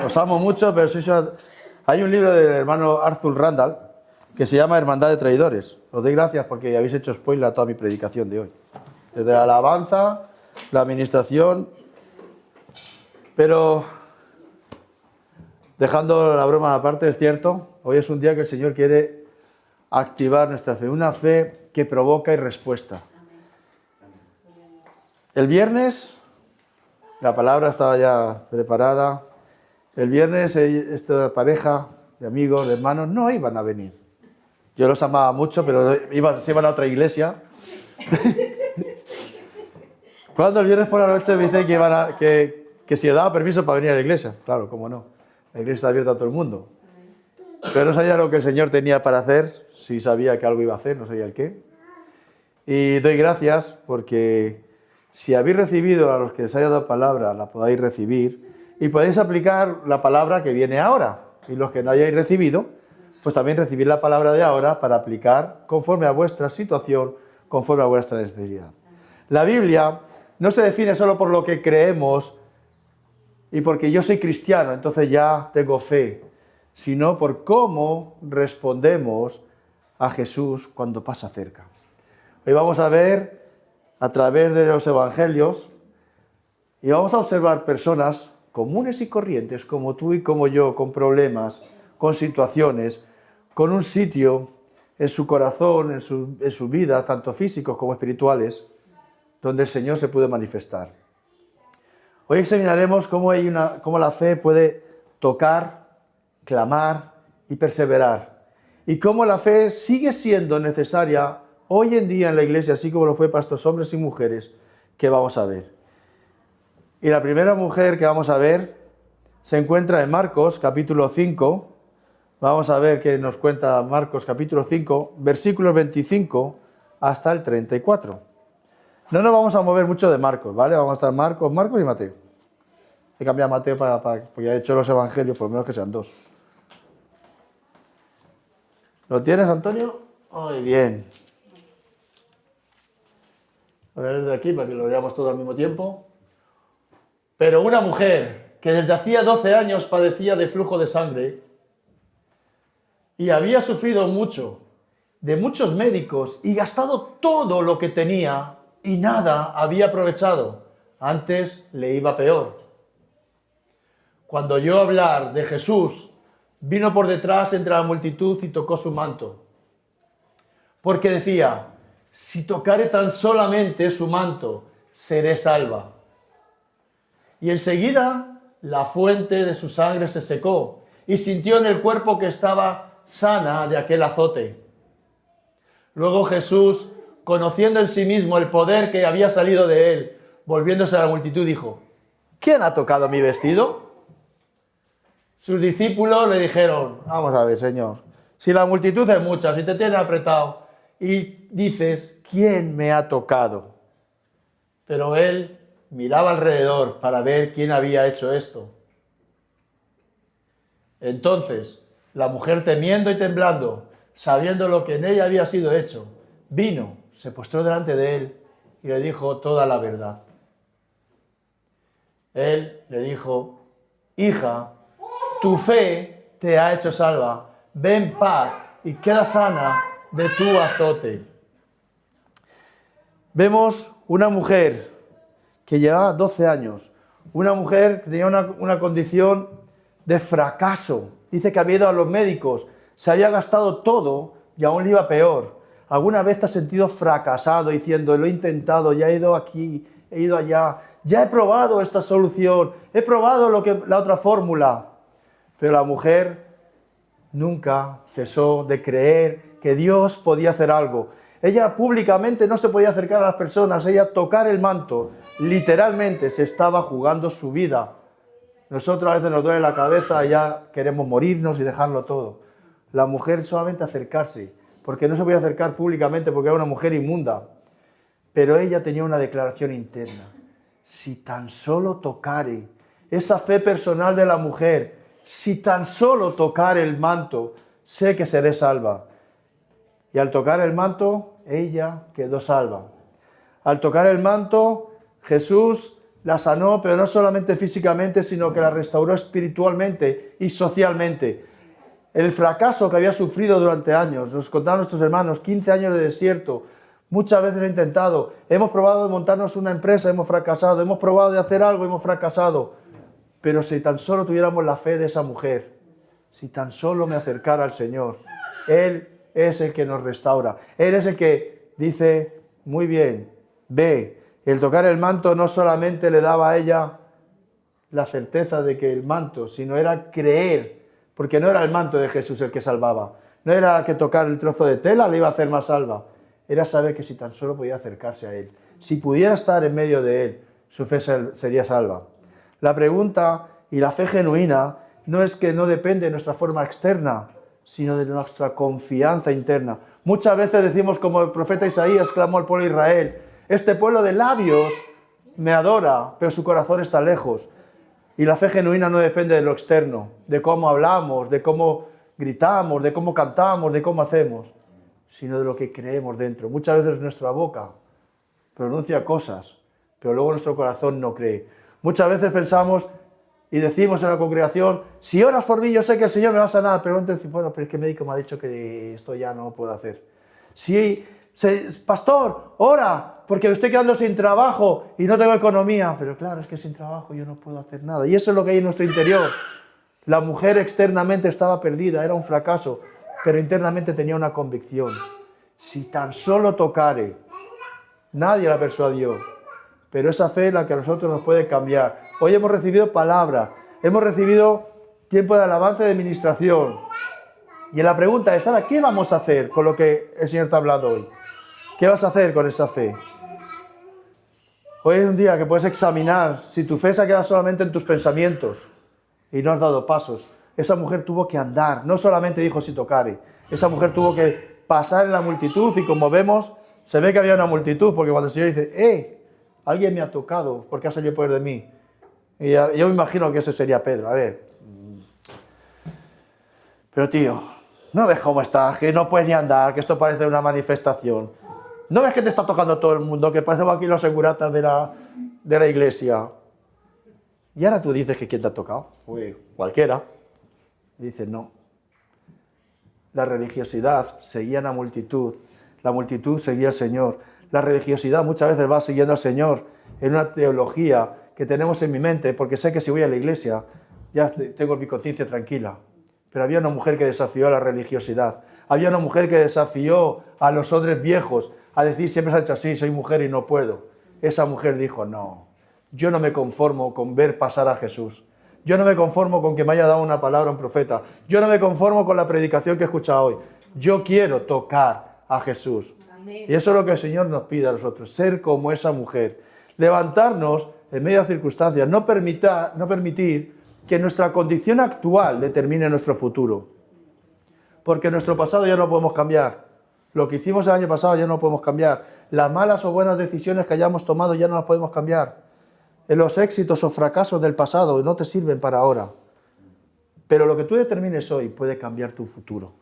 Os amo mucho, pero hay un libro del hermano Arthur Randall que se llama Hermandad de Traidores. Os doy gracias porque habéis hecho spoiler a toda mi predicación de hoy. Desde la alabanza, la administración, pero dejando la broma aparte, es cierto, hoy es un día que el Señor quiere activar nuestra fe, una fe que provoca y respuesta. El viernes, la palabra estaba ya preparada. El viernes esta pareja de amigos, de hermanos, no iban a venir. Yo los amaba mucho, pero se iban a otra iglesia. Cuando el viernes por la noche me dicen que si le daba permiso para venir a la iglesia. Claro, cómo no. La iglesia está abierta a todo el mundo. Pero no sabía lo que el Señor tenía para hacer. Sí sabía que algo iba a hacer, no sabía el qué. Y doy gracias porque si habéis recibido a los que les haya dado palabra, la podáis recibir y podéis aplicar la palabra que viene ahora. Y los que no hayáis recibido, pues también recibir la palabra de ahora para aplicar conforme a vuestra situación, conforme a vuestra necesidad. La Biblia no se define solo por lo que creemos y porque yo soy cristiano, entonces ya tengo fe, sino por cómo respondemos a Jesús cuando pasa cerca. Hoy vamos a ver a través de los evangelios y vamos a observar personas comunes y corrientes como tú y como yo, con problemas, con situaciones, con un sitio en su corazón, en sus vidas, tanto físicos como espirituales, donde el Señor se puede manifestar. Hoy examinaremos cómo la fe puede tocar, clamar y perseverar, y cómo la fe sigue siendo necesaria hoy en día en la iglesia, así como lo fue para estos hombres y mujeres que vamos a ver. Y la primera mujer que vamos a ver se encuentra en Marcos, capítulo 5. Vamos a ver qué nos cuenta Marcos, capítulo 5, versículos 25 hasta el 34. No nos vamos a mover mucho de Marcos, ¿vale? Vamos a estar Marcos y Mateo. He cambiado a Mateo porque he hecho los evangelios, por lo menos que sean dos. ¿Lo tienes, Antonio? Muy bien. Voy a ver desde aquí para que lo veamos todo al mismo tiempo. Pero una mujer que desde hacía 12 años padecía de flujo de sangre y había sufrido mucho de muchos médicos y gastado todo lo que tenía y nada había aprovechado. Antes le iba peor. Cuando oyó hablar de Jesús, vino por detrás entre la multitud y tocó su manto. Porque decía, si tocare tan solamente su manto, seré salva. Y enseguida la fuente de su sangre se secó y sintió en el cuerpo que estaba sana de aquel azote. Luego Jesús, conociendo en sí mismo el poder que había salido de él, volviéndose a la multitud, dijo, ¿quién ha tocado mi vestido? Sus discípulos le dijeron, vamos a ver, Señor, si la multitud es mucha, si te tiene apretado y dices, ¿quién me ha tocado? Pero él miraba alrededor para ver quién había hecho esto. Entonces, la mujer, temiendo y temblando, sabiendo lo que en ella había sido hecho, vino, se postró delante de él y le dijo toda la verdad. Él le dijo, hija, tu fe te ha hecho salva, ve en paz y queda sana de tu azote. Vemos una mujer que llevaba 12 años, una mujer que tenía una condición de fracaso. Dice que había ido a los médicos, se había gastado todo y aún le iba peor. ¿Alguna vez te has sentido fracasado diciendo, lo he intentado, ya he ido aquí, he ido allá, ya he probado esta solución, he probado la otra fórmula? Pero la mujer nunca cesó de creer que Dios podía hacer algo. Ella públicamente no se podía acercar a las personas, ella tocar el manto, literalmente se estaba jugando su vida. Nosotros a veces nos duele la cabeza y ya queremos morirnos y dejarlo todo. La mujer solamente acercarse, porque no se podía acercar públicamente porque era una mujer inmunda. Pero ella tenía una declaración interna. Si tan solo tocare, esa fe personal de la mujer, si tan solo tocare el manto, sé que seré salva. Y al tocar el manto, ella quedó salva. Al tocar el manto, Jesús La sanó, pero no solamente físicamente, sino que la restauró espiritualmente y socialmente. El fracaso que había sufrido durante años, nos contaron nuestros hermanos, 15 años de desierto, muchas veces lo he intentado, hemos probado de montarnos una empresa, hemos fracasado, hemos probado de hacer algo, hemos fracasado, pero si tan solo tuviéramos la fe de esa mujer, si tan solo me acercara al Señor, Él es el que nos restaura, Él es el que dice, muy bien, ve. El tocar el manto no solamente le daba a ella la certeza de que el manto, sino era creer, porque no era el manto de Jesús el que salvaba, no era que tocar el trozo de tela le iba a hacer más salva, era saber que si tan solo podía acercarse a Él, si pudiera estar en medio de Él, su fe sería salva. La pregunta y la fe genuina no es que no depende de nuestra forma externa, sino de nuestra confianza interna. Muchas veces decimos como el profeta Isaías clamó al pueblo de Israel, este pueblo de labios me adora, pero su corazón está lejos. Y la fe genuina no depende de lo externo, de cómo hablamos, de cómo gritamos, de cómo cantamos, de cómo hacemos, sino de lo que creemos dentro. Muchas veces nuestra boca pronuncia cosas, pero luego nuestro corazón no cree. Muchas veces pensamos y decimos en la congregación, si oras por mí yo sé que el Señor me va a sanar, pero entonces, bueno, pero es que el médico me ha dicho que esto ya no puedo hacer. Si pastor, ora, porque me estoy quedando sin trabajo y no tengo economía. Pero claro, es que sin trabajo yo no puedo hacer nada. Y eso es lo que hay en nuestro interior. La mujer externamente estaba perdida, era un fracaso, pero internamente tenía una convicción. Si tan solo tocare, nadie la persuadió. Pero esa fe es la que a nosotros nos puede cambiar. Hoy hemos recibido palabra, hemos recibido tiempo de alabanza y de ministración. Y la pregunta es, ahora, ¿qué vamos a hacer con lo que el Señor te ha hablado hoy? ¿Qué vas a hacer con esa fe? Hoy es un día que puedes examinar si tu fe se ha quedado solamente en tus pensamientos y no has dado pasos. Esa mujer tuvo que andar, no solamente dijo si tocare. Esa mujer tuvo que pasar en la multitud y como vemos, se ve que había una multitud, porque cuando el Señor dice, alguien me ha tocado porque ha salido poder de mí. Y yo me imagino que ese sería Pedro. A ver, pero tío, ¿no ves cómo estás? Que no puedes ni andar, que esto parece una manifestación. ¿No ves que te está tocando todo el mundo? Que parecemos aquí los seguratas de la iglesia. Y ahora tú dices que ¿quién te ha tocado? Pues cualquiera. Y dices, no. La religiosidad seguía en la multitud seguía al Señor. La religiosidad muchas veces va siguiendo al Señor en una teología que tenemos en mi mente, porque sé que si voy a la iglesia ya tengo mi conciencia tranquila. Pero había una mujer que desafió a la religiosidad. Había una mujer que desafió a los odres viejos a decir, siempre se ha hecho así, soy mujer y no puedo. Esa mujer dijo, no, yo no me conformo con ver pasar a Jesús. Yo no me conformo con que me haya dado una palabra un profeta. Yo no me conformo con la predicación que he escuchado hoy. Yo quiero tocar a Jesús. Amén. Y eso es lo que el Señor nos pide a nosotros, ser como esa mujer. Levantarnos en medio de circunstancias, no permitir que nuestra condición actual determine nuestro futuro. Porque nuestro pasado ya no podemos cambiar. Lo que hicimos el año pasado ya no podemos cambiar. Las malas o buenas decisiones que hayamos tomado ya no las podemos cambiar. Los éxitos o fracasos del pasado no te sirven para ahora. Pero lo que tú determines hoy puede cambiar tu futuro.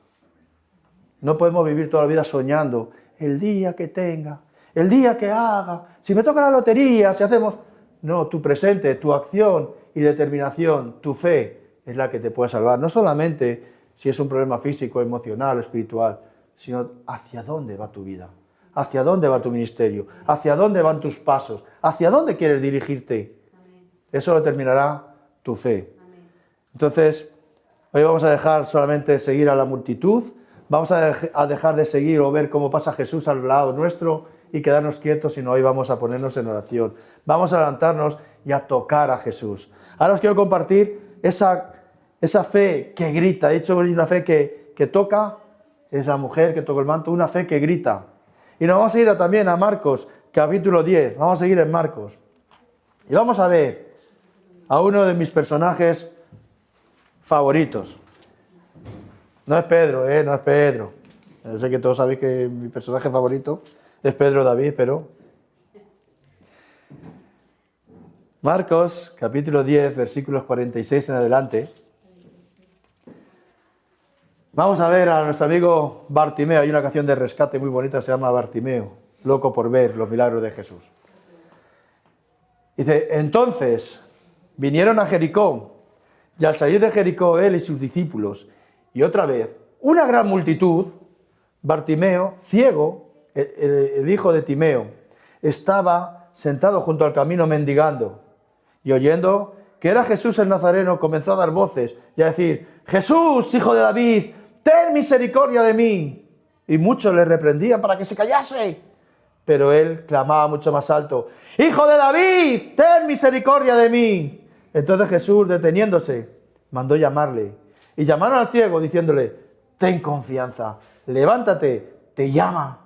No podemos vivir toda la vida soñando el día que tenga, el día que haga, si me toca la lotería, si hacemos... No, tu presente, tu acción y determinación, tu fe es la que te puede salvar. No solamente si es un problema físico, emocional o espiritual, sino hacia dónde va tu vida, hacia dónde va tu ministerio, hacia dónde van tus pasos, hacia dónde quieres dirigirte. Eso determinará tu fe. Entonces, hoy vamos a dejar solamente de seguir a la multitud, vamos a dejar de seguir o ver cómo pasa Jesús al lado nuestro y quedarnos quietos, sino hoy vamos a ponernos en oración. Vamos a levantarnos y a tocar a Jesús. Ahora os quiero compartir esa fe que grita. De hecho, hay una fe que toca, es la mujer que tocó el manto, una fe que grita. Y nos vamos a ir también a Marcos, capítulo 10. Vamos a seguir en Marcos. Y vamos a ver a uno de mis personajes favoritos. No es Pedro, no es Pedro. Yo sé que todos sabéis que mi personaje favorito es Pedro David, pero... Marcos, capítulo 10, versículos 46 en adelante. Vamos a ver a nuestro amigo Bartimeo. Hay una canción de rescate muy bonita, se llama Bartimeo, loco por ver los milagros de Jesús. Dice, entonces vinieron a Jericó, y al salir de Jericó él y sus discípulos, y otra vez, una gran multitud, Bartimeo, ciego, el hijo de Timeo, estaba sentado junto al camino mendigando, y oyendo que era Jesús el Nazareno, comenzó a dar voces y a decir, Jesús, hijo de David, ten misericordia de mí. Y muchos le reprendían para que se callase. Pero él clamaba mucho más alto, Hijo de David, ten misericordia de mí. Entonces Jesús, deteniéndose, mandó llamarle. Y llamaron al ciego diciéndole, ten confianza, levántate, te llama.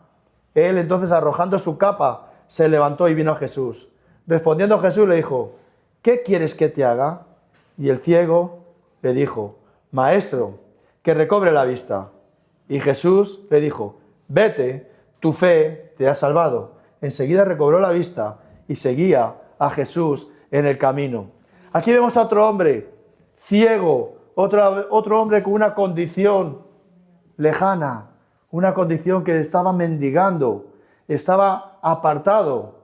Él entonces, arrojando su capa, se levantó y vino a Jesús. Respondiendo Jesús le dijo, ¿qué quieres que te haga? Y el ciego le dijo, Maestro, que recobre la vista. Y Jesús le dijo, vete, tu fe te ha salvado. Enseguida recobró la vista y seguía a Jesús en el camino. Aquí vemos a otro hombre ciego, otro hombre con una condición lejana, una condición que estaba mendigando, estaba apartado.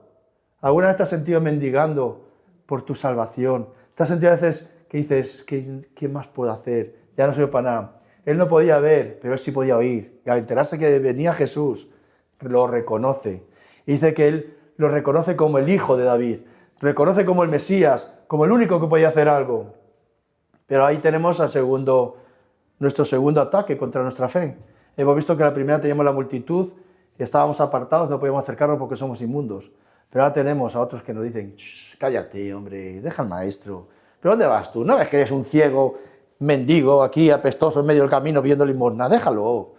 ¿Alguna vez te has sentido mendigando por tu salvación? ¿Te has sentido a veces que dices, ¿qué más puedo hacer? Ya no sirve para nada. Él no podía ver, pero él sí podía oír. Y al enterarse que venía Jesús, lo reconoce. Y dice que él lo reconoce como el hijo de David, reconoce como el Mesías, como el único que podía hacer algo. Pero ahí tenemos nuestro segundo ataque contra nuestra fe. Hemos visto que la primera teníamos la multitud, estábamos apartados, no podíamos acercarnos porque somos inmundos. Pero ahora tenemos a otros que nos dicen, cállate, hombre, deja al maestro. ¿Pero dónde vas tú? ¿No ves que eres un ciego, mendigo, aquí apestoso en medio del camino pidiendo limosna? Déjalo,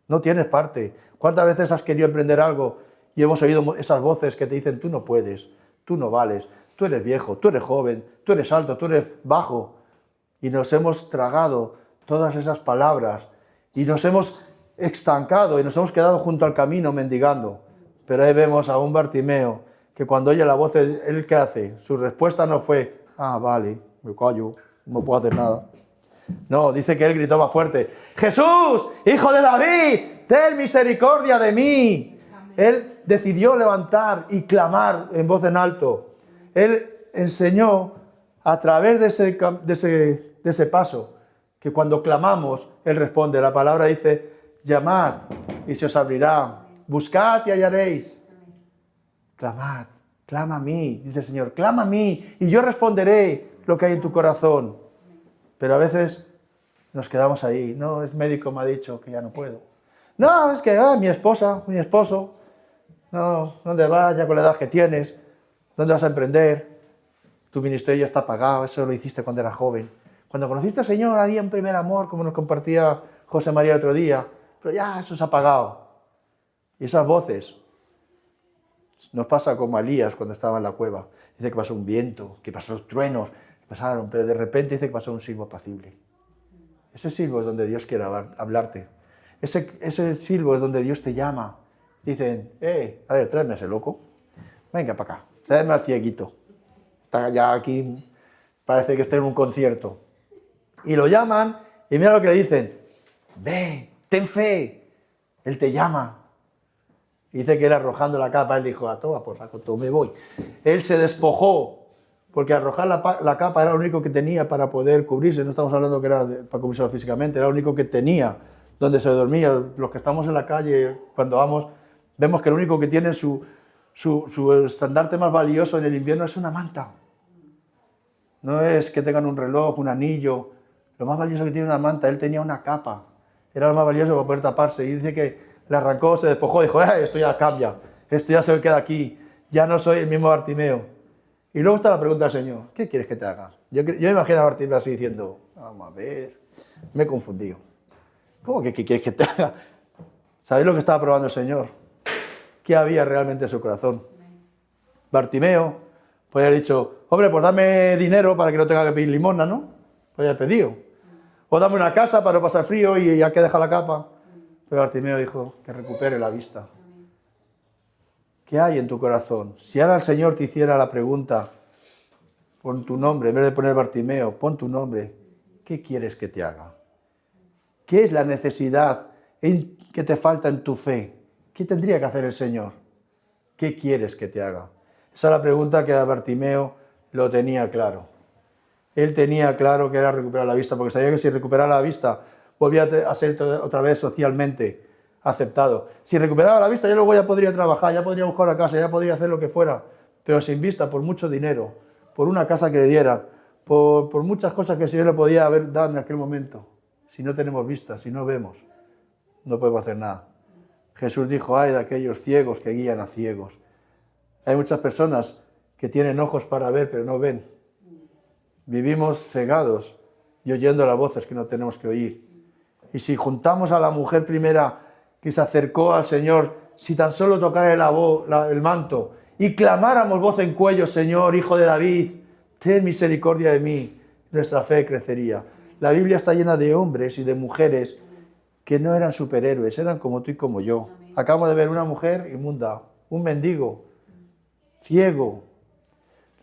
no tienes parte. ¿Cuántas veces has querido emprender algo y hemos oído esas voces que te dicen, tú no puedes, tú no vales, tú eres viejo, tú eres joven, tú eres alto, tú eres bajo? Y nos hemos tragado todas esas palabras y nos hemos estancado y nos hemos quedado junto al camino mendigando. Pero ahí vemos a un Bartimeo que cuando oye la voz, ¿él qué hace? Su respuesta no fue, vale, me callo, no puedo hacer nada. No, dice que él gritó más fuerte, Jesús, hijo de David, ten misericordia de mí. Amén. Él decidió levantar y clamar en voz en alto. Él enseñó a través de ese paso que cuando clamamos, Él responde. La palabra dice, llamad y se os abrirá, buscad y hallaréis. Clamad, clama a mí, dice el Señor, clama a mí y yo responderé lo que hay en tu corazón. Pero a veces nos quedamos ahí, no, es médico, me ha dicho que ya no puedo. No, es que mi esposa, mi esposo, no, ¿dónde vas ya con la edad que tienes? ¿Dónde vas a emprender? Tu ministerio ya está pagado, eso lo hiciste cuando eras joven. Cuando conociste al Señor había un primer amor, como nos compartía José María el otro día, pero ya eso se ha apagado. Y esas voces, nos pasa como a Elías cuando estaba en la cueva. Dice que pasó un viento, que pasó los truenos, que pasaron, pero de repente dice que pasó un silbo apacible. Ese silbo es donde Dios quiere hablarte. Ese silbo es donde Dios te llama. Dicen, a ver, tráeme a ese loco. Venga para acá, tráeme al cieguito. Está ya aquí, parece que está en un concierto. Y lo llaman y mira lo que le dicen. Ve, ten fe. Él te llama. Y dice que él arrojando la capa, él dijo, toma por saco, me voy. Él se despojó, porque arrojar la capa era lo único que tenía para poder cubrirse. No estamos hablando que era para cubrirse físicamente, era lo único que tenía, donde se dormía. Los que estamos en la calle, cuando vamos, vemos que lo único que tiene su estandarte más valioso en el invierno es una manta. No es que tengan un reloj, un anillo. Lo más valioso que tiene una manta, él tenía una capa. Era lo más valioso para poder taparse. Y dice que le arrancó, se despojó, dijo, esto ya cambia, esto ya se queda aquí, ya no soy el mismo Bartimeo. Y luego está la pregunta del Señor, ¿qué quieres que te haga? Yo imagino a Bartimeo así diciendo, vamos a ver, me he confundido. ¿Cómo que qué quieres que te haga? ¿Sabéis lo que estaba probando el Señor? ¿Qué había realmente en su corazón? Bartimeo podría haber dicho, hombre, pues dame dinero para que no tenga que pedir limosna, ¿no? Podría haber pedido. O dame una casa para no pasar frío y ya que deja la capa. Pero Bartimeo dijo que recupere la vista. ¿Qué hay en tu corazón? Si ahora el Señor te hiciera la pregunta, pon tu nombre, en vez de poner Bartimeo, pon tu nombre, ¿qué quieres que te haga? ¿Qué es la necesidad que te falta en tu fe? ¿Qué tendría que hacer el Señor? ¿Qué quieres que te haga? Esa es la pregunta que a Bartimeo lo tenía claro. Él tenía claro que era recuperar la vista, porque sabía que si recuperara la vista volvía a ser otra vez socialmente aceptado. Si recuperaba la vista, ya luego ya podría trabajar, ya podría buscar una casa, ya podría hacer lo que fuera, pero sin vista, por mucho dinero, por una casa que le dieran, por muchas cosas que el Señor le podía haber dado en aquel momento. Si no tenemos vista, si no vemos, no podemos hacer nada. Jesús dijo, ay de aquellos ciegos que guían a ciegos. Hay muchas personas que tienen ojos para ver, pero no ven. Vivimos cegados y oyendo las voces que no tenemos que oír. Y si juntamos a la mujer primera que se acercó al Señor, si tan solo tocara el manto y clamáramos voz en cuello, Señor, Hijo de David, ten misericordia de mí, nuestra fe crecería. La Biblia está llena de hombres y de mujeres que no eran superhéroes, eran como tú y como yo. Acabamos de ver una mujer inmunda, un mendigo, ciego.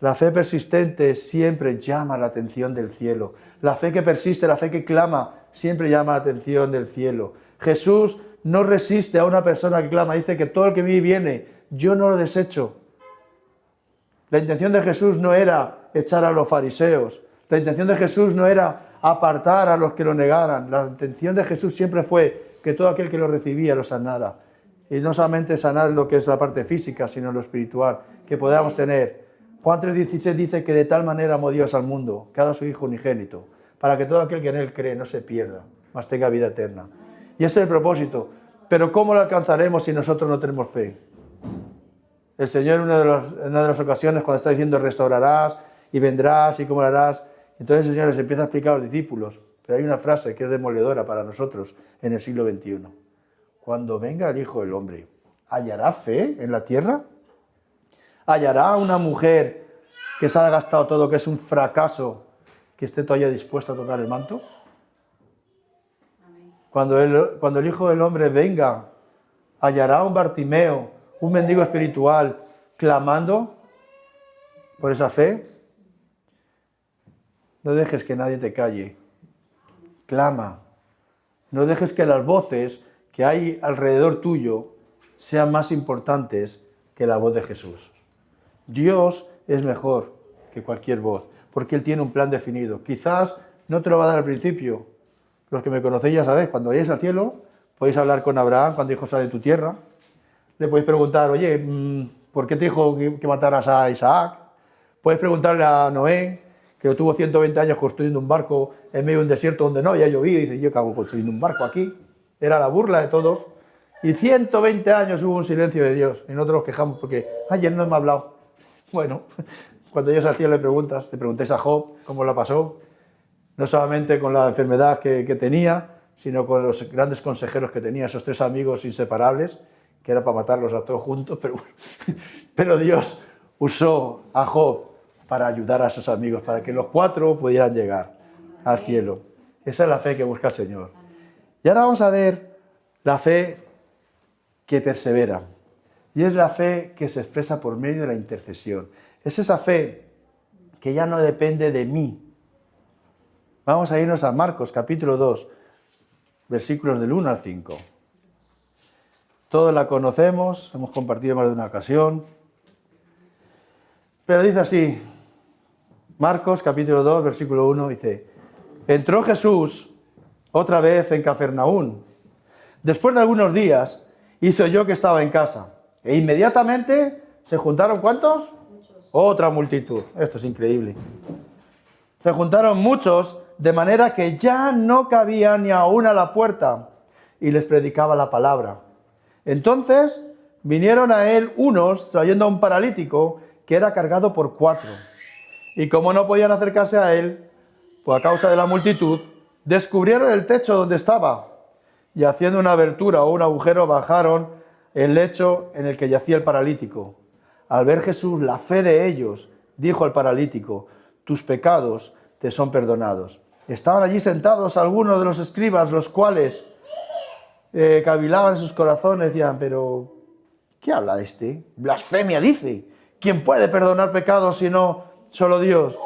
La fe persistente siempre llama la atención del cielo. La fe que persiste, la fe que clama, siempre llama la atención del cielo. Jesús no resiste a una persona que clama, dice que todo el que vive viene, yo no lo desecho. La intención de Jesús no era echar a los fariseos, la intención de Jesús no era apartar a los que lo negaran, la intención de Jesús siempre fue que todo aquel que lo recibía lo sanara. Y no solamente sanar lo que es la parte física, sino lo espiritual, que podamos tener. Juan 3:16 dice que de tal manera amó Dios al mundo, que ha dado a su Hijo unigénito, para que todo aquel que en Él cree no se pierda, mas tenga vida eterna. Y ese es el propósito. Pero ¿cómo lo alcanzaremos si nosotros no tenemos fe? El Señor en una de las ocasiones, cuando está diciendo restaurarás y vendrás y cómo lo harás, entonces el Señor les empieza a explicar a los discípulos. Pero hay una frase que es demoledora para nosotros en el siglo XXI. Cuando venga el Hijo del Hombre, ¿hallará fe en la tierra? ¿Hallará una mujer que se ha gastado todo, que es un fracaso, que esté todavía dispuesta a tocar el manto? Cuando el Hijo del Hombre venga, ¿hallará un Bartimeo, un mendigo espiritual, clamando por esa fe? No dejes que nadie te calle. Clama. No dejes que las voces que hay alrededor tuyo sean más importantes que la voz de Jesús. Dios es mejor que cualquier voz, porque Él tiene un plan definido. Quizás no te lo va a dar al principio. Los que me conocéis ya sabéis, cuando vayáis al cielo, podéis hablar con Abraham cuando dijo sal de tu tierra. Le podéis preguntar, oye, ¿por qué te dijo que mataras a Isaac? Puedes preguntarle a Noé, que tuvo 120 años construyendo un barco en medio de un desierto donde no había llovido, y dice, yo acabo construyendo un barco aquí. Era la burla de todos. Y 120 años hubo un silencio de Dios. Y nosotros nos quejamos porque ayer no me ha hablado. Bueno, cuando llegues al cielo le preguntéis a Job cómo la pasó. No solamente con la enfermedad que tenía, sino con los grandes consejeros que tenía, esos 3 amigos inseparables, que era para matarlos a todos juntos, pero Dios usó a Job para ayudar a esos amigos, para que los 4 pudieran llegar al cielo. Esa es la fe que busca el Señor. Y ahora vamos a ver la fe que persevera. Y es la fe que se expresa por medio de la intercesión. Es esa fe que ya no depende de mí. Vamos a irnos a Marcos, capítulo 2, versículos del 1 al 5. Todos la conocemos, hemos compartido más de una ocasión. Pero dice así, Marcos, capítulo 2, versículo 1, dice, entró Jesús otra vez en Cafarnaún. Después de algunos días, y se oyó que estaba en casa. E inmediatamente se juntaron, ¿cuántos? Muchos. Otra multitud. Esto es increíble. Se juntaron muchos, de manera que ya no cabía ni aún a la puerta, y les predicaba la palabra. Entonces vinieron a él unos trayendo a un paralítico que era cargado por 4. Y como no podían acercarse a él, por a causa de la multitud, descubrieron el techo donde estaba, y haciendo una abertura o un agujero bajaron el lecho en el que yacía el paralítico. Al ver Jesús la fe de ellos, dijo al paralítico, tus pecados te son perdonados. Estaban allí sentados algunos de los escribas, los cuales cavilaban en sus corazones, decían, pero ¿qué habla este? Blasfemia dice. ¿Quién puede perdonar pecados sino solo Dios?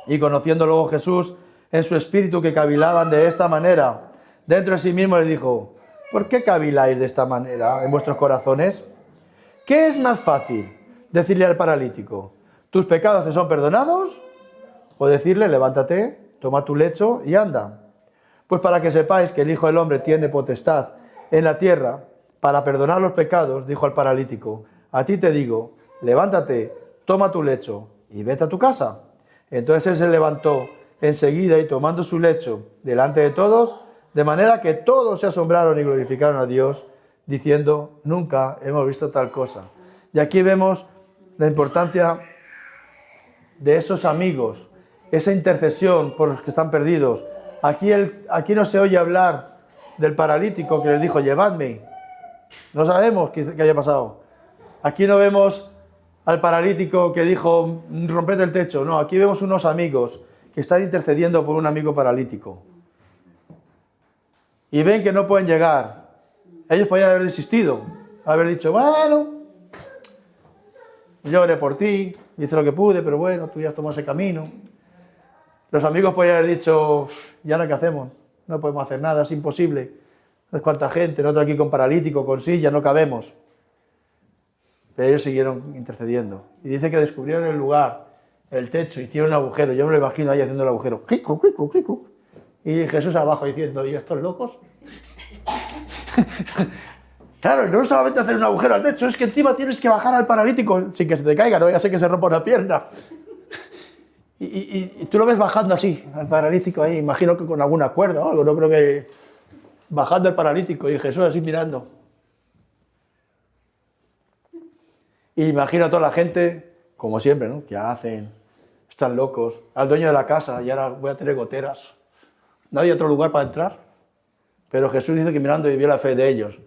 Y conociendo luego Jesús en su espíritu que cavilaban de esta manera, dentro de sí mismo le dijo, ¿por qué caviláis de esta manera en vuestros corazones? ¿Qué es más fácil? Decirle al paralítico, ¿Tus pecados te son perdonados? O decirle, levántate, toma tu lecho y anda. Pues para que sepáis que el Hijo del Hombre tiene potestad en la tierra para perdonar los pecados, dijo al paralítico, a ti te digo, levántate, toma tu lecho y vete a tu casa. Entonces él se levantó enseguida y tomando su lecho delante de todos, de manera que todos se asombraron y glorificaron a Dios, diciendo, nunca hemos visto tal cosa. Y aquí vemos la importancia de esos amigos, esa intercesión por los que están perdidos. Aquí no se oye hablar del paralítico que les dijo, llevadme. No sabemos qué haya pasado. Aquí no vemos al paralítico que dijo, romped el techo. No, aquí vemos unos amigos que están intercediendo por un amigo paralítico. Y ven que no pueden llegar. Ellos podrían haber desistido, haber dicho, bueno, yo oré por ti, hice lo que pude, pero bueno, tú ya has tomado ese camino. Los amigos podrían haber dicho, ¿y ahora qué hacemos? No podemos hacer nada, es imposible. No es cuánta gente, nosotros aquí con paralítico, con silla, no cabemos. Pero ellos siguieron intercediendo. Y dice que descubrieron el lugar, el techo, hicieron un agujero. Yo me lo imagino ahí haciendo el agujero. Y Jesús abajo diciendo, ¿y estos locos? Claro, no solamente hacer un agujero al techo, es que encima tienes que bajar al paralítico sin que se te caiga, no ya sé que se rompa una pierna. Y tú lo ves bajando así, al paralítico ahí, imagino que con alguna cuerda o algo, no creo que... Bajando el paralítico y Jesús así mirando. Y imagino a toda la gente, como siempre, ¿no? ¿Qué hacen? Están locos. Al dueño de la casa, y ahora voy a tener goteras. No hay otro lugar para entrar. Pero Jesús dice que mirando y vio la fe de ellos.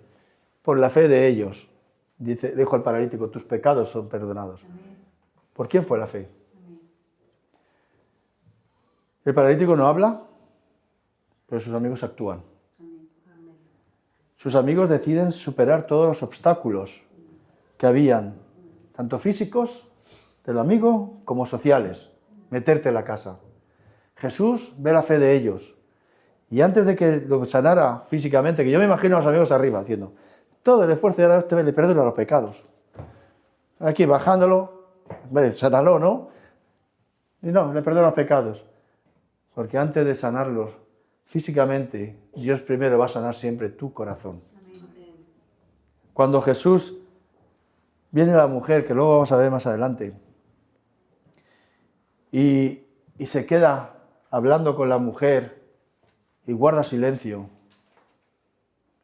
Por la fe de ellos, dijo el paralítico, tus pecados son perdonados. ¿Por quién fue la fe? El paralítico no habla, pero sus amigos actúan. Sus amigos deciden superar todos los obstáculos que habían, tanto físicos del amigo como sociales, meterte en la casa. Jesús ve la fe de ellos y antes de que lo sanara físicamente, que yo me imagino a los amigos arriba haciendo todo el esfuerzo de ahora le perdona los pecados. Aquí bajándolo, sánalo, ¿no? Y no, le perdona los pecados. Porque antes de sanarlos físicamente, Dios primero va a sanar siempre tu corazón. Cuando Jesús viene a la mujer, que luego vamos a ver más adelante, y se queda hablando con la mujer y guarda silencio,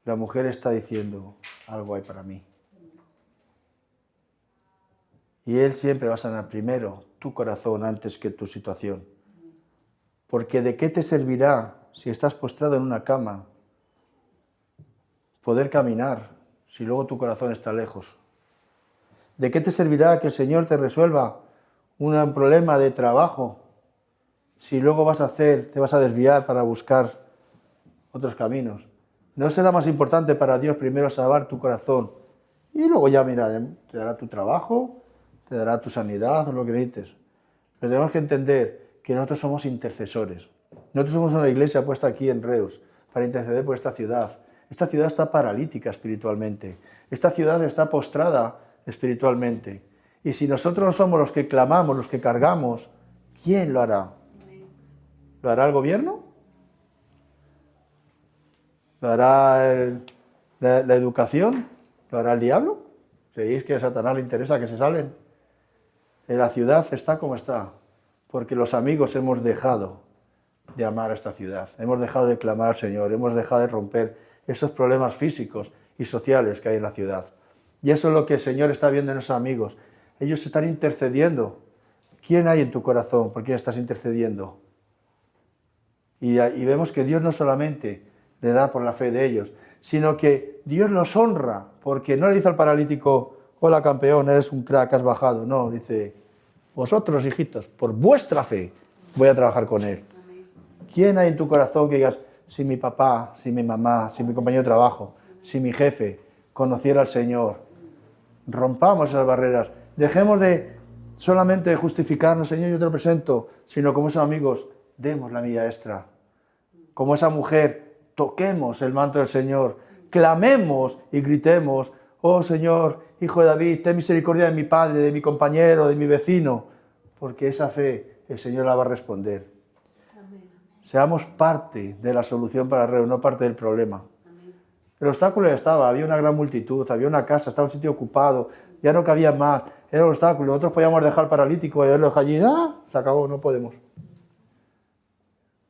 la mujer está diciendo, algo hay para mí. Y Él siempre va a sanar primero tu corazón antes que tu situación. Porque ¿de qué te servirá si estás postrado en una cama poder caminar si luego tu corazón está lejos? ¿De qué te servirá que el Señor te resuelva un problema de trabajo si luego te vas a desviar para buscar otros caminos? ¿No será más importante para Dios primero salvar tu corazón y luego ya, mira, te dará tu trabajo, te dará tu sanidad o lo que necesites? Pero tenemos que entender que nosotros somos intercesores. Nosotros somos una iglesia puesta aquí en Reus para interceder por esta ciudad. Esta ciudad está paralítica espiritualmente. Esta ciudad está postrada espiritualmente. Y si nosotros no somos los que clamamos, los que cargamos, ¿quién lo hará? ¿Lo hará el gobierno? ¿Lo hará la educación? ¿Lo hará el diablo? ¿Creéis que a Satanás le interesa que se salven? La ciudad está como está, porque los amigos hemos dejado de amar a esta ciudad, hemos dejado de clamar al Señor, hemos dejado de romper esos problemas físicos y sociales que hay en la ciudad. Y eso es lo que el Señor está viendo en esos amigos. Ellos están intercediendo. ¿Quién hay en tu corazón? ¿Por quién estás intercediendo? Y vemos que Dios no solamente le da por la fe de ellos, sino que Dios los honra, porque no le dice al paralítico, hola campeón, eres un crack, has bajado. No, dice, vosotros hijitos, por vuestra fe voy a trabajar con él. ¿Quién hay en tu corazón que digas, si mi papá, si mi mamá, si mi compañero de trabajo, si mi jefe conociera al Señor? Rompamos esas barreras, dejemos de solamente justificarnos, Señor, yo te lo presento, sino como esos amigos, demos la milla extra. Como esa mujer, toquemos el manto del Señor, clamemos y gritemos, oh Señor, Hijo de David, ten misericordia de mi padre, de mi compañero, de mi vecino. porque esa fe el Señor la va a responder. Amén. Seamos parte de la solución para el reino, no parte del problema. Amén. El obstáculo ya estaba, había una gran multitud, había una casa, estaba un sitio ocupado, ya no cabía más, era un obstáculo. Nosotros podíamos dejar paralítico y verlo allí, se acabó, no podemos.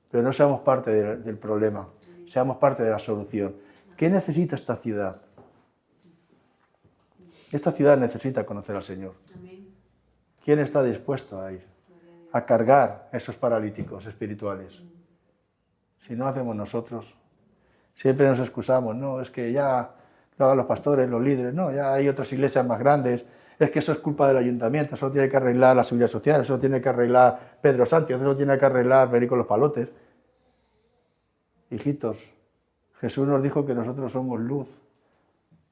Pero no seamos parte del problema, seamos parte de la solución. ¿Qué necesita esta ciudad? Esta ciudad necesita conocer al Señor. Amén. ¿Quién está dispuesto a ir? A cargar esos paralíticos espirituales. Si no hacemos nosotros, siempre nos excusamos, no, es que ya lo hagan los pastores, los líderes, no, ya hay otras iglesias más grandes, es que eso es culpa del ayuntamiento, eso tiene que arreglar la seguridad social, eso tiene que arreglar Pedro Sánchez, eso tiene que arreglar Perico Los Palotes. Hijitos, Jesús nos dijo que nosotros somos luz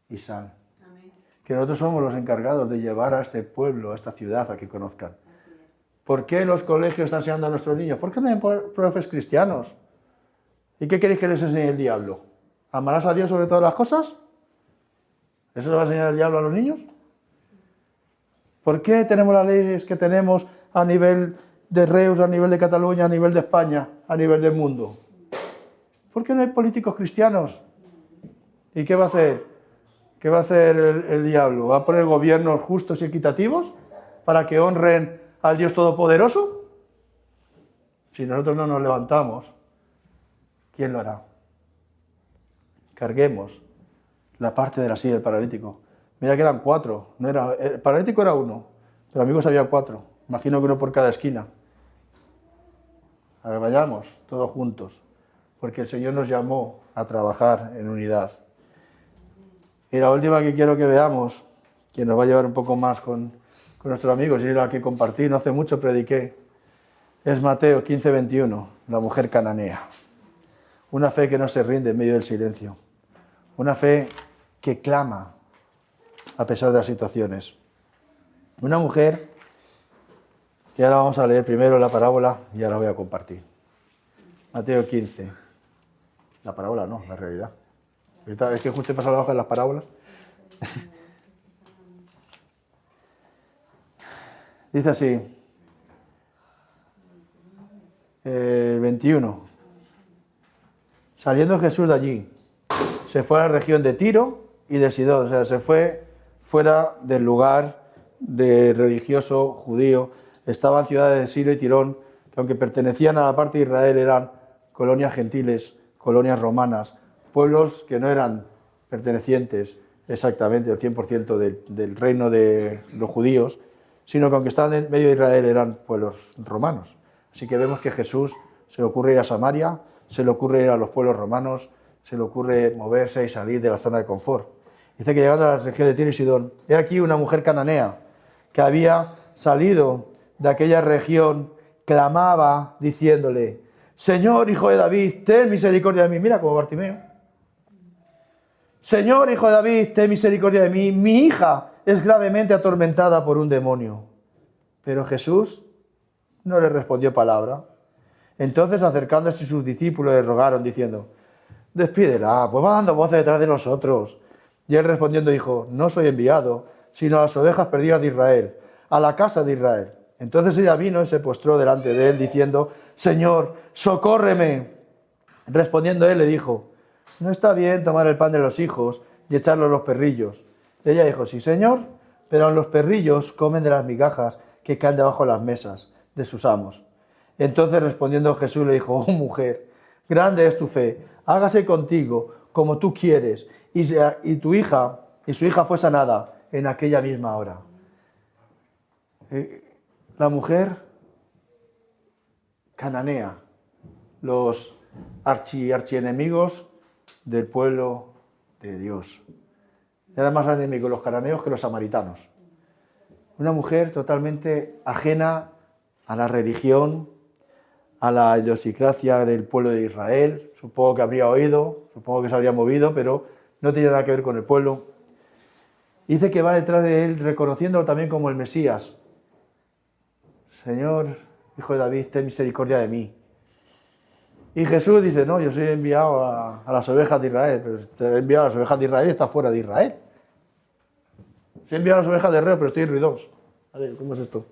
y sal, Amén. que nosotros somos los encargados de llevar a este pueblo, a esta ciudad, a que conozcan. Así es. ¿Por qué los colegios están enseñando a nuestros niños? ¿Por qué no hay profes cristianos? ¿Y qué queréis que les enseñe el diablo? ¿Amarás a Dios sobre todas las cosas? ¿Eso le va a enseñar el diablo a los niños? ¿Por qué tenemos las leyes que tenemos a nivel de Reus, a nivel de Cataluña, a nivel de España, a nivel del mundo? ¿Por qué no hay políticos cristianos? ¿Y qué va a hacer? ¿Qué va a hacer el diablo? ¿Va a poner gobiernos justos y equitativos para que honren al Dios Todopoderoso? Si nosotros no nos levantamos, ¿quién lo hará? Carguemos la parte de la silla del paralítico. Mira que eran 4, no era, el paralítico era 1, pero amigos había 4. Imagino que 1 por cada esquina. A ver, vayamos todos juntos, porque el Señor nos llamó a trabajar en unidad. Y la última que quiero que veamos, que nos va a llevar un poco más con nuestros amigos, y la que compartí, no hace mucho prediqué, es Mateo 15:21, la mujer cananea. Una fe que no se rinde en medio del silencio. Una fe que clama a pesar de las situaciones. Una mujer que ahora vamos a leer primero la parábola y ahora voy a compartir. Mateo 15. La parábola no, la realidad. Es que justo he pasado la hoja de las parábolas. Dice así, 21. Saliendo Jesús de allí, se fue a la región de Tiro y de Sidón, o sea, se fue fuera del lugar de religioso judío. Estaban ciudades de Silo y Tirón, que aunque pertenecían a la parte de Israel, eran colonias gentiles, colonias romanas, pueblos que no eran pertenecientes exactamente al 100% del reino de los judíos, sino que aunque estaban en medio de Israel eran pueblos romanos. Así que vemos que Jesús se le ocurre ir a Samaria, se le ocurre ir a los pueblos romanos, se le ocurre moverse y salir de la zona de confort. Dice que llegando a la región de Tiro y Sidón, he aquí una mujer cananea que había salido de aquella región, clamaba diciéndole, Señor, hijo de David, ten misericordia de mí. Mira como Bartimeo. Señor, hijo de David, ten misericordia de mí. Mi hija es gravemente atormentada por un demonio. Pero Jesús no le respondió palabra. Entonces, acercándose sus discípulos, le rogaron, diciendo, despídela, pues va dando voces detrás de nosotros. Y él respondiendo dijo, no soy enviado, sino a las ovejas perdidas de Israel, a la casa de Israel. Entonces ella vino y se postró delante de él, diciendo, Señor, socórreme. Respondiendo él le dijo, no está bien tomar el pan de los hijos y echarlo a los perrillos. Ella dijo, sí, Señor, pero los perrillos comen de las migajas que caen debajo de las mesas de sus amos. Entonces respondiendo Jesús le dijo, oh mujer, grande es tu fe, hágase contigo como tú quieres. Y su hija fue sanada en aquella misma hora. La mujer cananea, los archienemigos del pueblo de Dios. Eran más enemigos los cananeos que los samaritanos. Una mujer totalmente ajena a la religión, a la idiosincrasia del pueblo de Israel. Supongo que habría oído, supongo que se habría movido, pero no tiene nada que ver con el pueblo. Dice que va detrás de él reconociéndolo también como el Mesías. Señor, hijo de David, ten misericordia de mí. Y Jesús dice, no, yo soy enviado a las ovejas de Israel, pero te he enviado a las ovejas de Israel y está fuera de Israel. Soy enviado a las ovejas de Reo, pero estoy en Ruidós. A ver, ¿cómo es esto?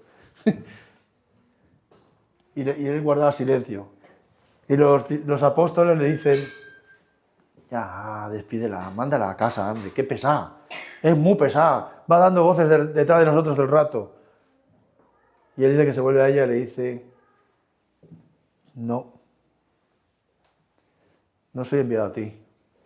y él guardaba silencio. Y los apóstoles le dicen, ya, despídela, mándala a casa, hombre, qué pesada. Es muy pesada, va dando voces detrás de nosotros todo el rato. Y él dice que se vuelve a ella y le dice, no soy enviado a ti.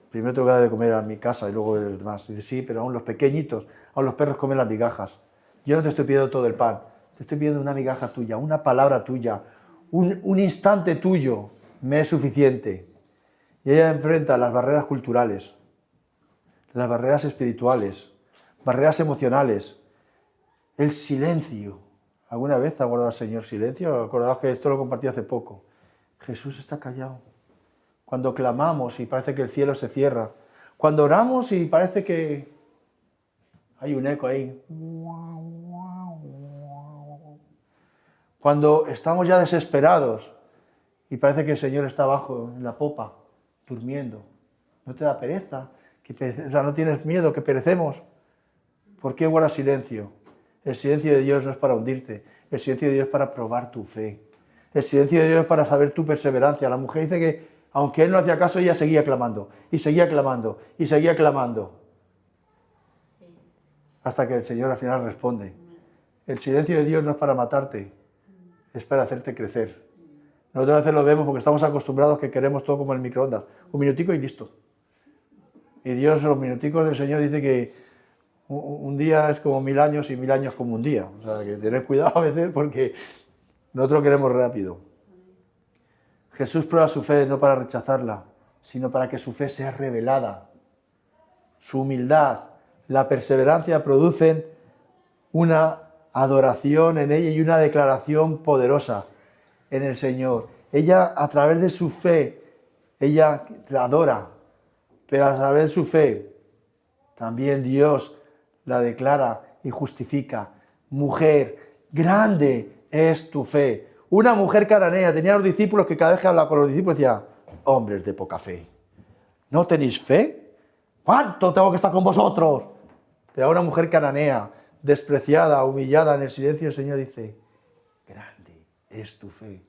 Primero tengo que dar de comer a mi casa y luego a los demás. Dice, sí, pero aún los pequeñitos, aún los perros comen las migajas. Yo no te estoy pidiendo todo el pan, te estoy pidiendo una migaja tuya, una palabra tuya, un instante tuyo, me es suficiente. Y ella enfrenta las barreras culturales, las barreras espirituales, barreras emocionales, el silencio. ¿Alguna vez ha guardado el Señor silencio? Acordaos que esto lo compartí hace poco. Jesús está callado. Cuando clamamos y parece que el cielo se cierra. Cuando oramos y parece que hay un eco ahí. Cuando estamos ya desesperados y parece que el Señor está abajo en la popa, durmiendo. ¿No te da pereza? O sea, ¿no tienes miedo que perecemos? ¿Por qué guardas silencio? El silencio de Dios no es para hundirte. El silencio de Dios es para probar tu fe. El silencio de Dios es para saber tu perseverancia. La mujer dice que, aunque él no hacía caso, ella seguía clamando, y seguía clamando, y seguía clamando. Hasta que el Señor al final responde. El silencio de Dios no es para matarte, es para hacerte crecer. Nosotros a veces lo vemos porque estamos acostumbrados que queremos todo como el microondas. Un minutico y listo. Y Dios, los minuticos del Señor, dice que un día es como 1000 años y 1000 años como un día. O sea, que tener cuidado a veces porque nosotros queremos rápido. Jesús prueba su fe no para rechazarla, sino para que su fe sea revelada. Su humildad, la perseverancia producen una adoración en ella y una declaración poderosa en el Señor. Ella, a través de su fe, ella adora, pero a través de su fe, también Dios la declara y justifica. Mujer, grande es tu fe. Una mujer cananea, tenía los discípulos que cada vez que hablaba con los discípulos decía, hombres de poca fe, ¿no tenéis fe? ¿Cuánto tengo que estar con vosotros? Pero a una mujer cananea, despreciada, humillada en el silencio, el Señor dice, grande es tu fe.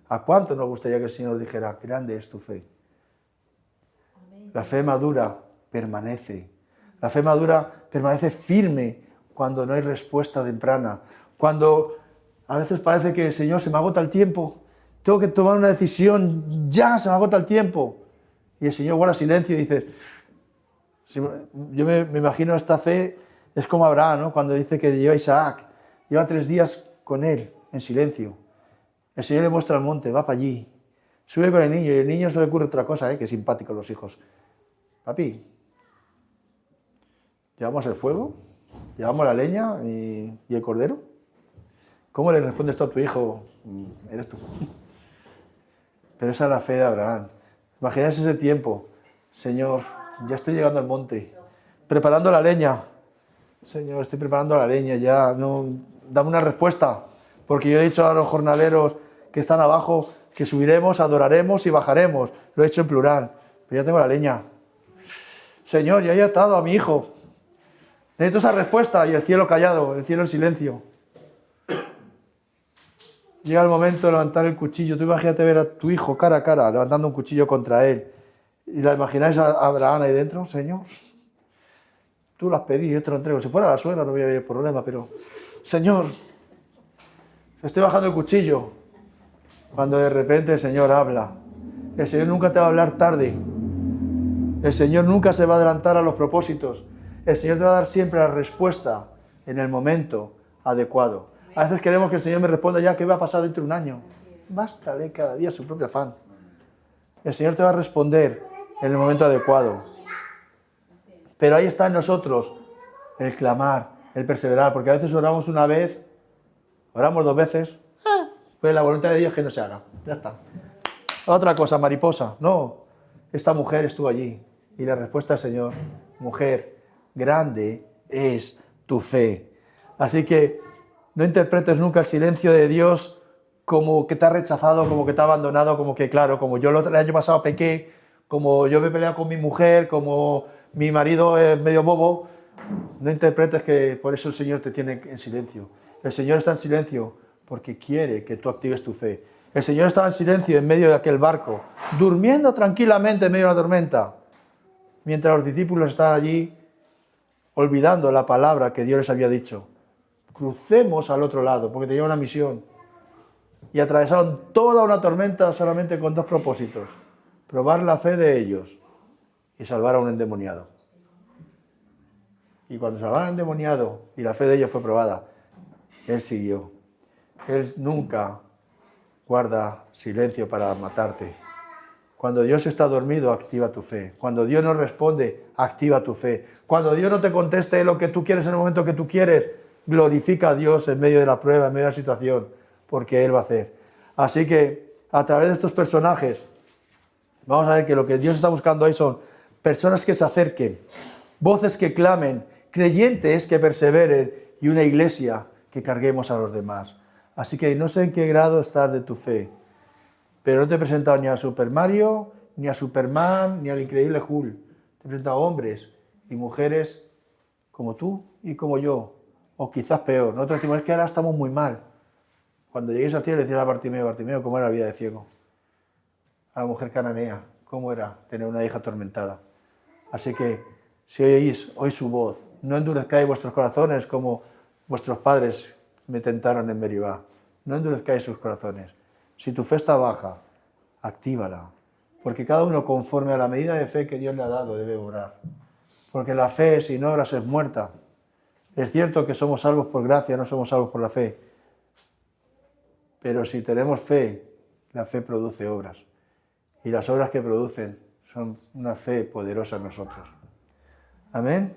¿A cuánto nos gustaría que el Señor dijera, grande es tu fe? La fe madura permanece. La fe madura permanece firme cuando no hay respuesta temprana. Cuando a veces parece que, Señor, se me agota el tiempo, tengo que tomar una decisión, ya se me agota el tiempo. Y el Señor guarda silencio y dice, yo me imagino esta fe, es como Abraham, ¿no? Cuando dice que lleva a Isaac, lleva 3 días con él, en silencio. El Señor le muestra el monte, va para allí, sube con el niño, y el niño se le ocurre otra cosa, que simpático los hijos. Papi, ¿llevamos el fuego? ¿Llevamos la leña y el cordero? ¿Cómo le respondes tú a tu hijo? Eres tú. Pero esa es la fe de Abraham. Imagináis ese tiempo. Señor, ya estoy llegando al monte, preparando la leña. Señor, estoy preparando la leña, ya, no, dame una respuesta. Porque yo he dicho a los jornaleros que están abajo que subiremos, adoraremos y bajaremos. Lo he hecho en plural, pero ya tengo la leña. Señor, ya he atado a mi hijo. Necesito esa respuesta y el cielo callado, el cielo en silencio. Llega el momento de levantar el cuchillo. Tú imagínate ver a tu hijo cara a cara levantando un cuchillo contra él. ¿Y la imagináis a Abraham ahí dentro? Señor, tú lo has pedido, yo te lo entrego. Si fuera la suegra no había haber problema, pero Señor, estoy bajando el cuchillo. Cuando de repente el Señor habla. El Señor nunca te va a hablar tarde. El Señor nunca se va a adelantar a los propósitos. El Señor te va a dar siempre la respuesta en el momento adecuado. A veces queremos que el Señor me responda ya qué va a pasar dentro de un año. Bástale cada día su propio afán. El Señor te va a responder en el momento adecuado. Pero ahí está en nosotros el clamar, el perseverar, porque a veces oramos una vez, oramos 2 veces, pues la voluntad de Dios que no se haga. Ya está. Otra cosa, mariposa. No, esta mujer estuvo allí. Y la respuesta del Señor, mujer, grande es tu fe. Así que no interpretes nunca el silencio de Dios como que te ha rechazado, como que te ha abandonado, como que, claro, como yo el año pasado pequé, como yo me he peleado con mi mujer, como mi marido es medio bobo. No interpretes que por eso el Señor te tiene en silencio. El Señor está en silencio porque quiere que tú actives tu fe. El Señor estaba en silencio en medio de aquel barco, durmiendo tranquilamente en medio de la tormenta, mientras los discípulos estaban allí olvidando la palabra que Dios les había dicho. Crucemos al otro lado, porque tenían una misión. Y atravesaron toda una tormenta solamente con dos propósitos: probar la fe de ellos y salvar a un endemoniado. Y cuando salvaron al endemoniado y la fe de ellos fue probada, Él siguió. Él nunca guarda silencio para matarte. Cuando Dios está dormido, activa tu fe. Cuando Dios no responde, activa tu fe. Cuando Dios no te conteste lo que tú quieres en el momento que tú quieres, glorifica a Dios en medio de la prueba, en medio de la situación, porque Él va a hacer. Así que, a través de estos personajes, vamos a ver que lo que Dios está buscando ahí son personas que se acerquen, voces que clamen, creyentes que perseveren y una iglesia que carguemos a los demás. Así que no sé en qué grado estás de tu fe, pero no te he presentado ni a Super Mario, ni a Superman, ni al increíble Hulk. Te he presentado a hombres y mujeres como tú y como yo, o quizás peor. Nosotros decimos, es que ahora estamos muy mal. Cuando lleguéis al cielo, le decís a Bartimeo, Bartimeo, ¿cómo era la vida de ciego? A la mujer cananea, ¿cómo era tener una hija atormentada? Así que, si oís hoy su voz, no endurezcáis vuestros corazones como vuestros padres me tentaron en Meribá. No endurezcáis sus corazones. Si tu fe está baja, actívala. Porque cada uno, conforme a la medida de fe que Dios le ha dado, debe orar. Porque la fe sin obras es muerta. Es cierto que somos salvos por gracia, no somos salvos por la fe. Pero si tenemos fe, la fe produce obras. Y las obras que producen son una fe poderosa en nosotros. Amén.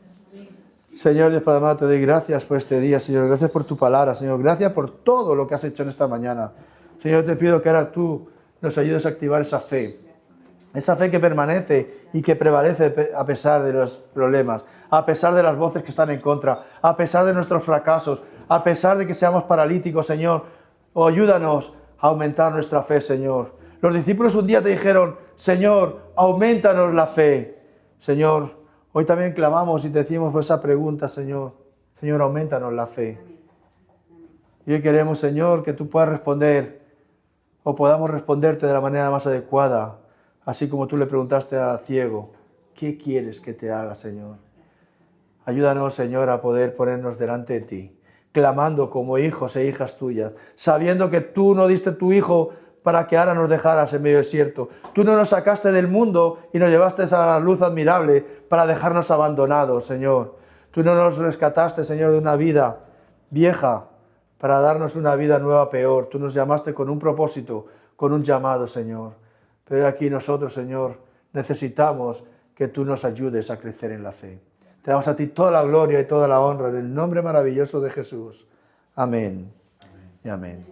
Señor Dios Padre amado, te doy gracias por este día, Señor. Gracias por tu palabra, Señor. Gracias por todo lo que has hecho en esta mañana. Señor, te pido que ahora tú nos ayudes a activar esa fe. Esa fe que permanece y que prevalece a pesar de los problemas, a pesar de las voces que están en contra, a pesar de nuestros fracasos, a pesar de que seamos paralíticos, Señor. Oh, ayúdanos a aumentar nuestra fe, Señor. Los discípulos un día te dijeron, Señor, aumentanos la fe. Señor, hoy también clamamos y te decimos por esa pregunta, Señor. Señor, aumentanos la fe. Y hoy queremos, Señor, que tú puedas responder o podamos responderte de la manera más adecuada, así como tú le preguntaste al ciego, ¿qué quieres que te haga, Señor? Ayúdanos, Señor, a poder ponernos delante de ti, clamando como hijos e hijas tuyas, sabiendo que tú no diste tu hijo para que ahora nos dejaras en medio desierto. Tú no nos sacaste del mundo y nos llevaste a la luz admirable para dejarnos abandonados, Señor. Tú no nos rescataste, Señor, de una vida vieja para darnos una vida nueva peor. Tú nos llamaste con un propósito, con un llamado, Señor. Pero aquí nosotros, Señor, necesitamos que tú nos ayudes a crecer en la fe. Te damos a ti toda la gloria y toda la honra en el nombre maravilloso de Jesús. Amén. Amén. Y amén.